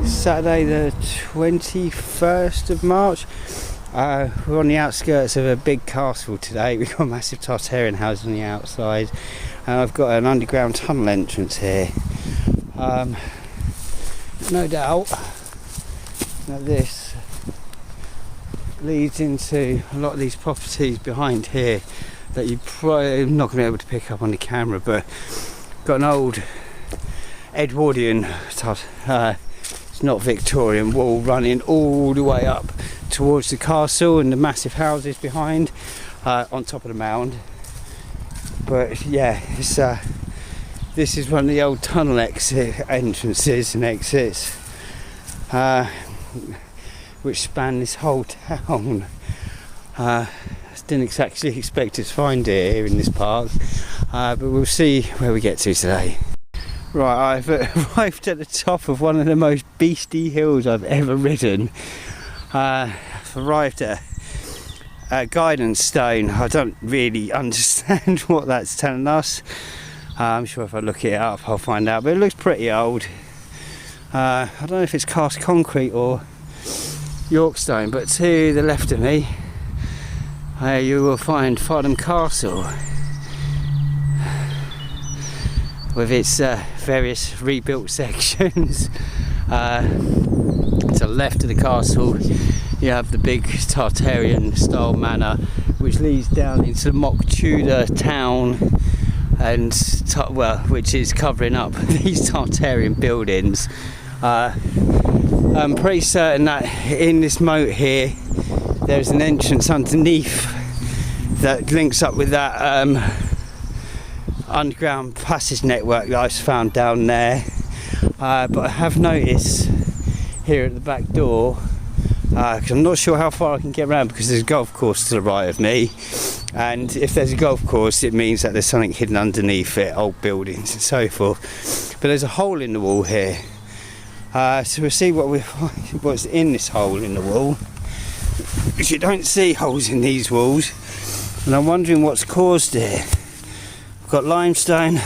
Saturday the 21st of March. We're on the outskirts of a big castle today. We've got a massive Tartarian house on the outside, and I've got an underground tunnel entrance here. No doubt that this leads into a lot of these properties behind here that you probably not going to be able to pick up on the camera, but got an old Edwardian it's not Victorian wall running all the way up towards the castle and the massive houses behind on top of the mound. But yeah, this is one of the old tunnel entrances and exits which span this whole town. Didn't exactly expect to find it here in this park, but we'll see where we get to today. Right, I've arrived at the top of one of the most beastly hills I've ever ridden. I've arrived at a guidance stone. I don't really understand what that's telling us. I'm sure if I look it up I'll find out, but it looks pretty old. I don't know if it's cast concrete or York stone, but to the left of me you will find Fardham Castle with its various rebuilt sections. To the left of the castle you have the big Tartarian style manor, which leads down into the mock Tudor town, and which is covering up these Tartarian buildings. I'm pretty certain that in this moat here there's an entrance underneath that links up with that underground passage network that I've found down there. But I have noticed here at the back door, because I'm not sure how far I can get around because there's a golf course to the right of me, and if there's a golf course it means that there's something hidden underneath it, old buildings and so forth. But there's a hole in the wall here, so we'll see what's in this hole in the wall, because you don't see holes in these walls, and I'm wondering what's caused it. We've got limestone,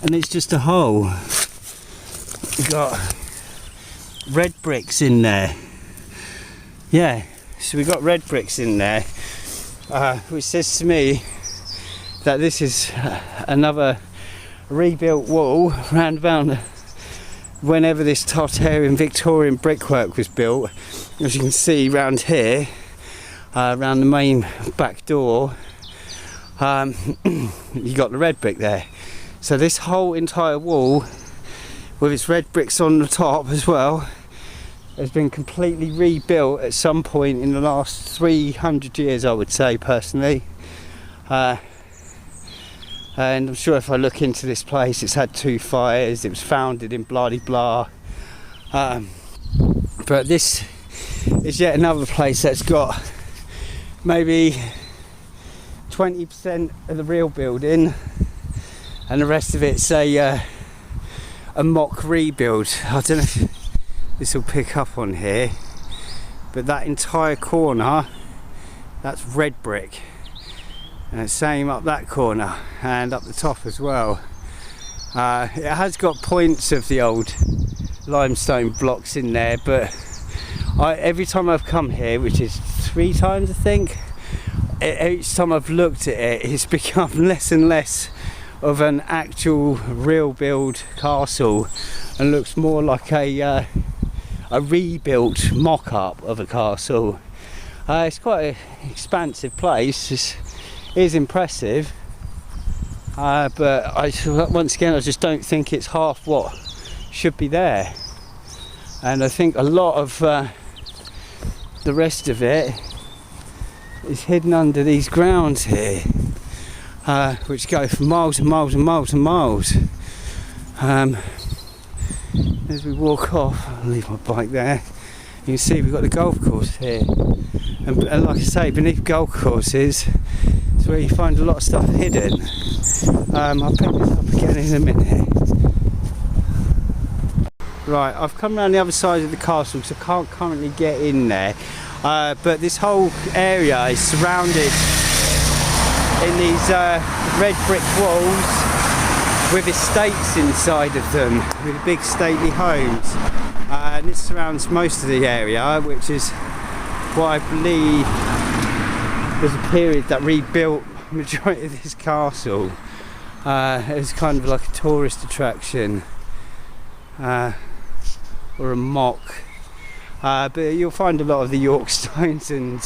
and it's just a hole. We've got red bricks in there. Yeah, so we've got red bricks in there, which says to me that this is another rebuilt wall round about whenever this Tartarian Victorian brickwork was built. As you can see round here, around the main back door, you got the red brick there. So this whole entire wall with its red bricks on the top as well has been completely rebuilt at some point in the last 300 years, I would say personally. And I'm sure if I look into this place, it's had 2 fires, it was founded in blah-de-blah. But this is yet another place that's got maybe 20% of the real building, and the rest of it's a mock rebuild. I don't know if this will pick up on here, but that entire corner, that's red brick, and it's same up that corner and up the top as well. It has got points of the old limestone blocks in there, but every time I've come here, which is 3 times I think, each time I've looked at it, it's become less and less of an actual real build castle and looks more like a rebuilt mock-up of a castle. It's quite an expansive place. It is impressive, but once again I just don't think it's half what should be there, and I think a lot of the rest of it is hidden under these grounds here, which go for miles and miles and miles and miles. As we walk off, I'll leave my bike there, you can see we've got the golf course here, and like I say, beneath golf courses is where you find a lot of stuff hidden. I'll pick this up again in a minute. Right, I've come around the other side of the castle because I can't currently get in there, but this whole area is surrounded in these red brick walls with estates inside of them, with big stately homes. And this surrounds most of the area, which is what I believe was a period that rebuilt the majority of this castle. It was kind of like a tourist attraction, or a mock. But you'll find a lot of the York stones and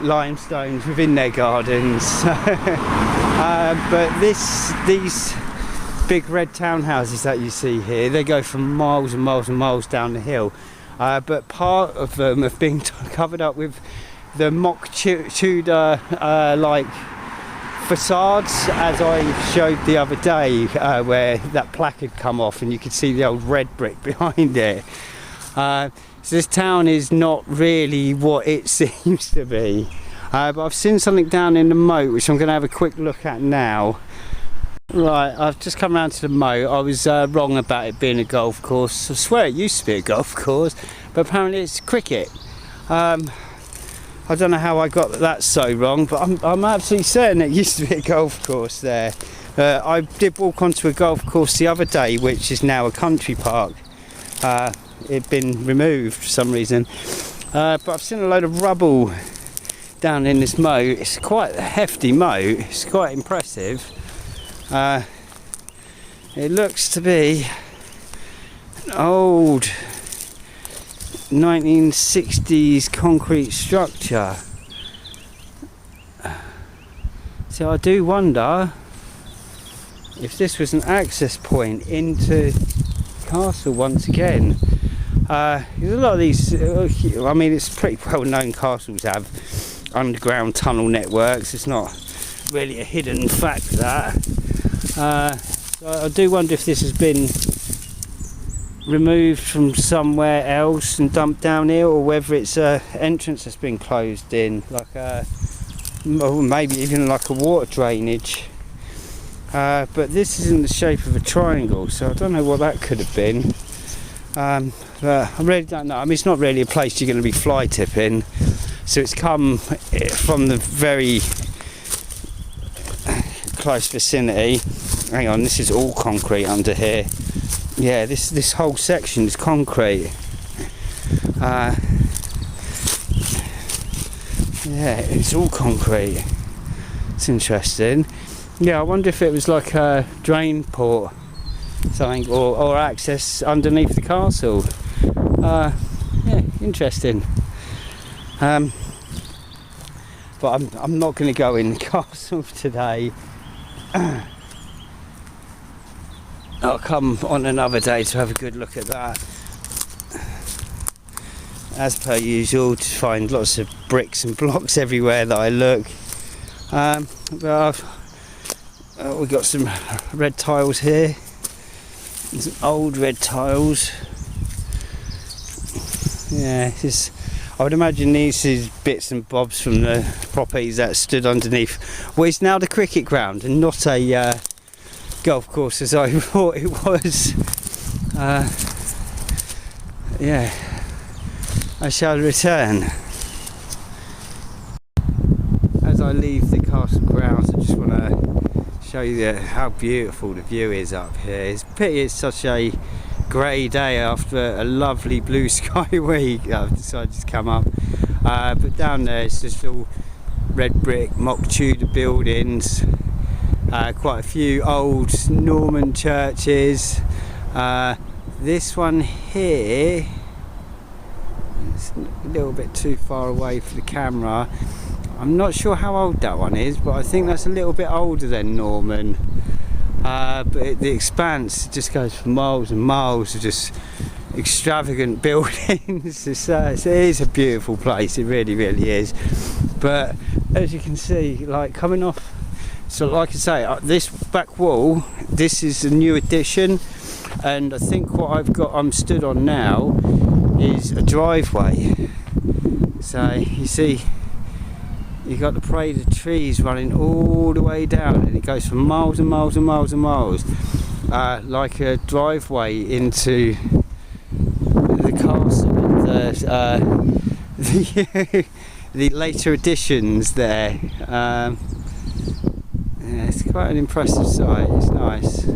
limestones within their gardens. But these big red townhouses that you see here, they go from miles and miles and miles down the hill. But part of them have been covered up with the mock Tudor like facades, as I showed the other day, where that plaque had come off and you could see the old red brick behind it. So this town is not really what it seems to be. But I've seen something down in the moat which I'm going to have a quick look at now. Right, I've just come around to the moat. I was wrong about it being a golf course. I swear it used to be a golf course, but apparently it's cricket. I don't know how I got that so wrong, but I'm absolutely certain it used to be a golf course there. I did walk onto a golf course the other day, which is now a country park. It'd been removed for some reason. But I've seen a load of rubble down in this moat. It's quite a hefty moat. It's quite impressive. It looks to be an old 1960s concrete structure. So I do wonder if this was an access point into castle once again. A lot of these, I mean, it's pretty well known castles have underground tunnel networks. It's not really a hidden fact that. So I do wonder if this has been removed from somewhere else and dumped down here, or whether it's an entrance that's been closed in, like or maybe even like a water drainage. But this is in the shape of a triangle, so I don't know what that could have been. But I really don't know. I mean, it's not really a place you're going to be fly tipping, so it's come from the very close vicinity. Hang on, this is all concrete under here. Yeah, this whole section is concrete. Yeah, it's all concrete. It's interesting. Yeah, I wonder if it was like a drain port, something, or access underneath the castle. Yeah, interesting. But I'm not going to go in the castle today. I'll come on another day to have a good look at that. As per usual, to find lots of bricks and blocks everywhere that I look. But we've got some red tiles here. Some old red tiles. Yeah, I would imagine these is bits and bobs from the properties that stood underneath what is now the cricket ground, and not a golf course as I thought it was. Yeah, I shall return. As I leave the castle grounds, I just want to show you how beautiful the view is up here. It's a pity it's such a grey day after a lovely blue sky week. I've decided to come up, but down there it's just all red brick mock Tudor buildings, quite a few old Norman churches. This one here, it's a little bit too far away for the camera. I'm not sure how old that one is, but I think that's a little bit older than Norman. But the expanse just goes for miles and miles of just extravagant buildings. It is a beautiful place, it really, really is. But as you can see, like coming off, so like I say, this back wall, this is a new addition, and I think what I'm stood on now is a driveway. So you see, you've got the parade of trees running all the way down, and it goes for miles and miles and miles and miles, like a driveway into the castle and the later additions there. Yeah, it's quite an impressive sight. It's nice.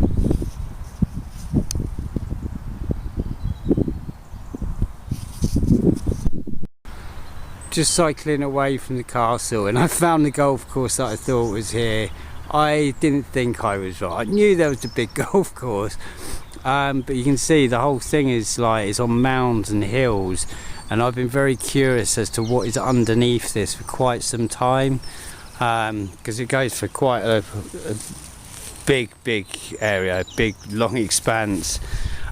Just cycling away from the castle, and I found the golf course that I thought was here. I didn't think I was right. I knew there was a big golf course, but you can see the whole thing is like it's on mounds and hills, and I've been very curious as to what is underneath this for quite some time, because it goes for quite a big area, big long expanse,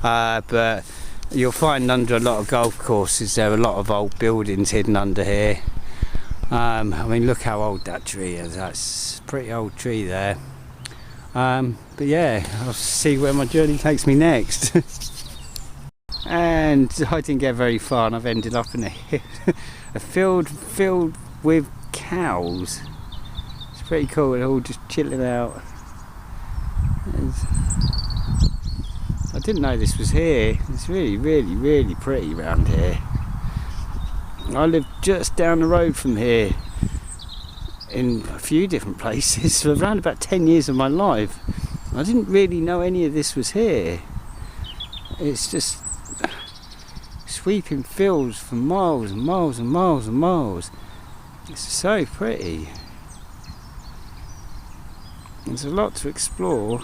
but you'll find under a lot of golf courses there are a lot of old buildings hidden under here. I mean, look how old that tree is. That's a pretty old tree there. But yeah, I'll see where my journey takes me next. And I didn't get very far, and I've ended up in a field filled with cows. It's pretty cool. They're all just chilling out. I didn't know this was here. It's really pretty around here. I live just down the road from here in a few different places for around about 10 years of my life. I didn't really know any of this was here. It's just sweeping fields for miles and miles and miles and miles. It's so pretty. There's a lot to explore.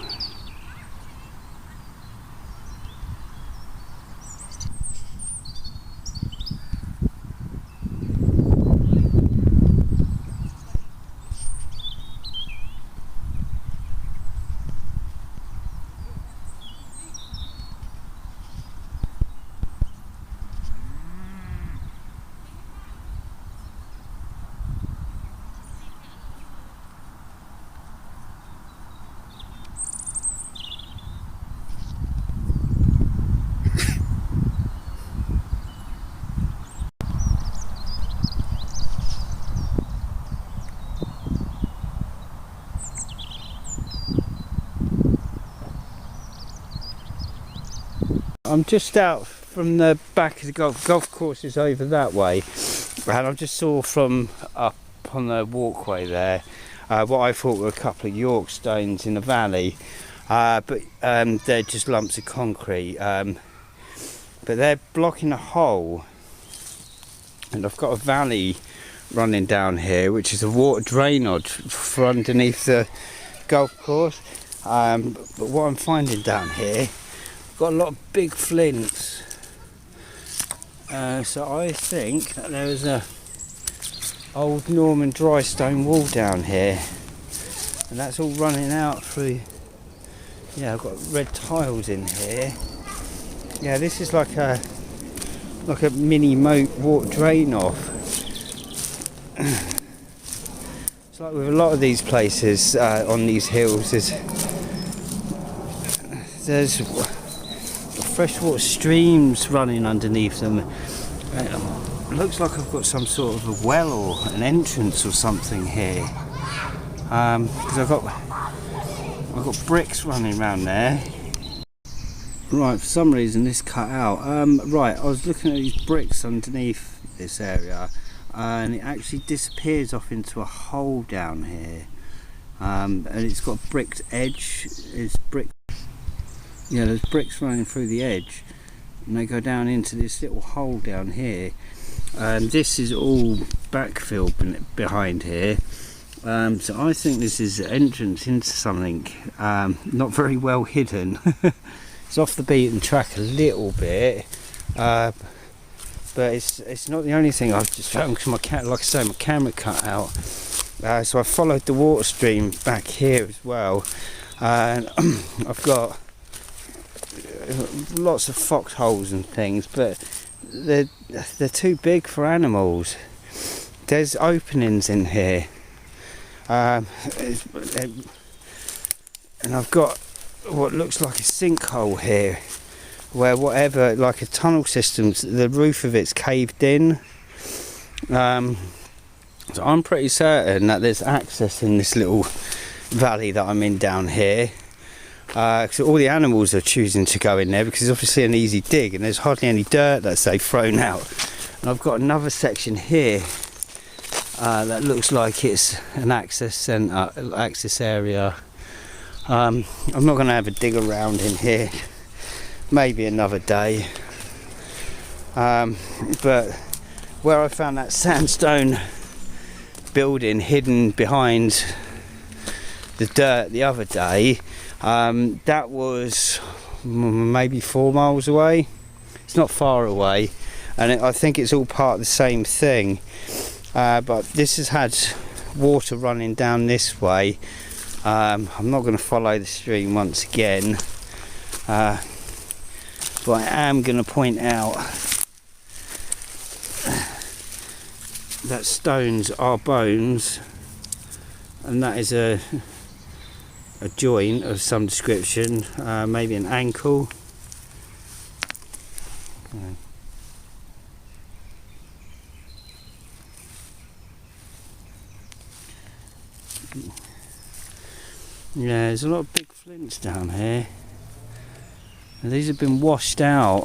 I'm just out from the back of the golf course is over that way, and I just saw from up on the walkway there what I thought were a couple of York stones in the valley, but they're just lumps of concrete, but they're blocking a hole, and I've got a valley running down here which is a water drainage for underneath the golf course, but what I'm finding down here, got a lot of big flints, so I think that there is a old Norman dry stone wall down here, and that's all running out through. Yeah, I've got red tiles in here. Yeah, this is like a mini moat water drain off. It's like with a lot of these places on these hills, there's freshwater streams running underneath them. It looks like I've got some sort of a well or an entrance or something here, because I've got bricks running around there. Right, for some reason this cut out. Right, I was looking at these bricks underneath this area, and it actually disappears off into a hole down here, and it's got a bricked edge. It's brick. Yeah, there's bricks running through the edge, and they go down into this little hole down here, and this is all backfill behind here, so I think this is an entrance into something not very well hidden. It's off the beaten track a little bit, but it's not the only thing I've just found, because like I say, my camera cut out, so I followed the water stream back here as well, and I've got lots of foxholes and things, but they're too big for animals. There's openings in here, and I've got what looks like a sinkhole here, where whatever, like a tunnel system, the roof of it's caved in, so I'm pretty certain that there's access in this little valley that I'm in down here. Because all the animals are choosing to go in there because it's obviously an easy dig, and there's hardly any dirt that's they've thrown out. And I've got another section here that looks like it's an access centre, access area. I'm not going to have a dig around in here, maybe another day. But where I found that sandstone building hidden behind the dirt the other day, that was maybe 4 miles away. It's not far away, and I think it's all part of the same thing. But this has had water running down this way. I'm not going to follow the stream once again, but I am going to point out that stones are bones, and that is a joint of some description, maybe an ankle. Yeah, there's a lot of big flints down here, and these have been washed out.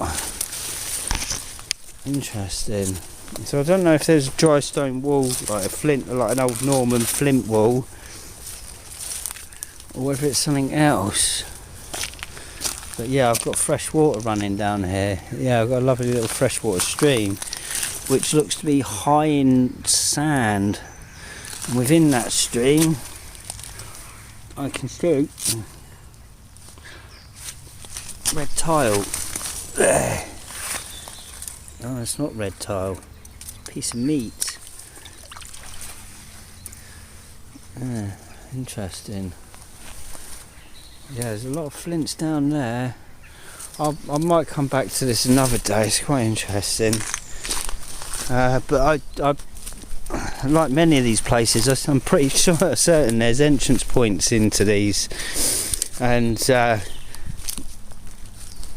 Interesting. So I don't know if there's a dry stone wall, like a flint, like an old Norman flint wall, or whether it's something else. But yeah, I've got fresh water running down here. Yeah, I've got a lovely little freshwater stream, which looks to be high in sand. And within that stream, I can see red tile. Oh, it's not red tile. Piece of meat. Interesting. Yeah, there's a lot of flints down there. I might come back to this another day. It's quite interesting. But I like many of these places, I'm pretty certain there's entrance points into these, and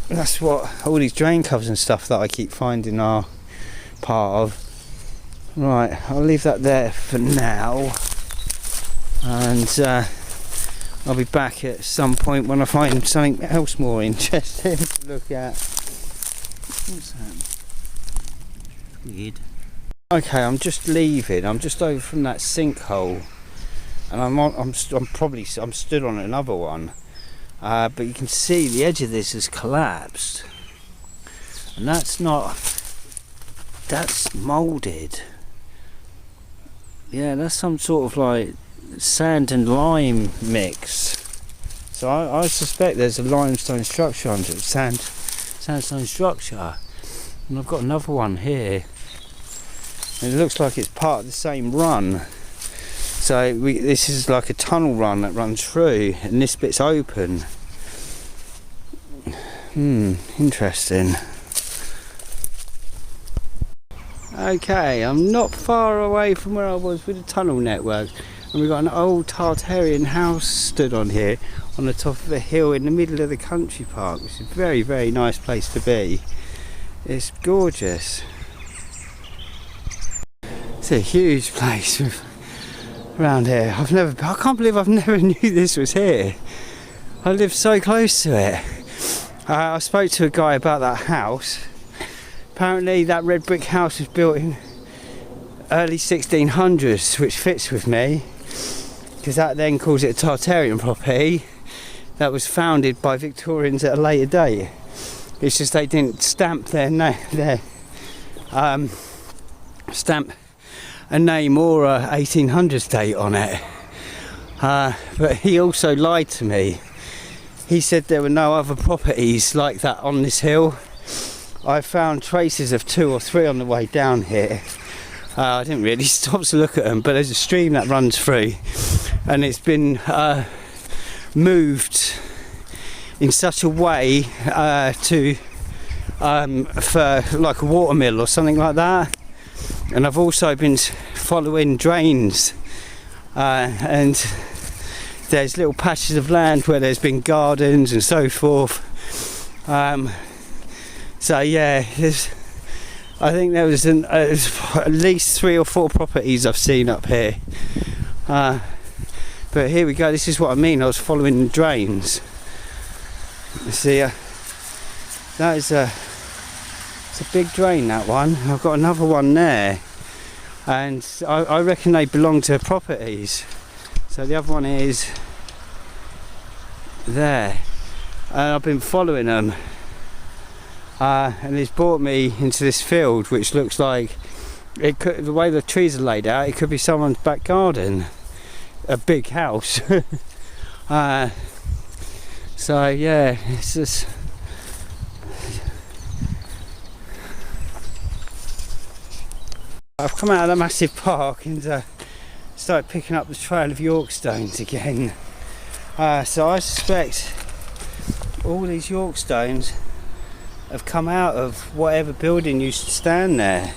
that's what all these drain covers and stuff that I keep finding are part of. Right, I'll leave that there for now, and I'll be back at some point when I find something else more interesting to look at. What's that? Weird. Okay, I'm just leaving. I'm just over from that sinkhole, and I'm stood on another one. But you can see the edge of this has collapsed, and that's moulded. Yeah, that's some sort of like sand and lime mix. So I suspect there's a limestone structure under it, sandstone structure, and I've got another one here. And it looks like it's part of the same run. So this is like a tunnel run that runs through, and this bit's open. Interesting. Okay, I'm not far away from where I was with the tunnel network, and we've got an old Tartarian house stood on here on the top of a hill in the middle of the country park, which is a very, very nice place to be. It's gorgeous. It's a huge place around here. I can't believe I've never knew this was here. I live so close to it. I spoke to a guy about that house. Apparently that red brick house was built in early 1600s, which fits with me, because that then calls it a Tartarian property that was founded by Victorians at a later date. It's just they didn't stamp stamp a name or a 1800s date on it. But he also lied to me. He said there were no other properties like that on this hill. I found traces of 2 or 3 on the way down here. I didn't really stop to look at them, but there's a stream that runs through, and it's been moved in such a way for like a watermill or something like that. And I've also been following drains, and there's little patches of land where there's been gardens and so forth. So yeah, I think there was at least 3 or 4 properties I've seen up here. But here we go. This is what I mean. I was following the drains. You see, that is it's a big drain, that one. I've got another one there. and I reckon they belong to properties. So the other one is there, and I've been following them, and it's brought me into this field which looks like it could, the way the trees are laid out, it could be someone's back garden, a big house. So yeah, it's just I've come out of the massive park and started picking up the trail of York stones again. So I suspect all these York stones have come out of whatever building used to stand there.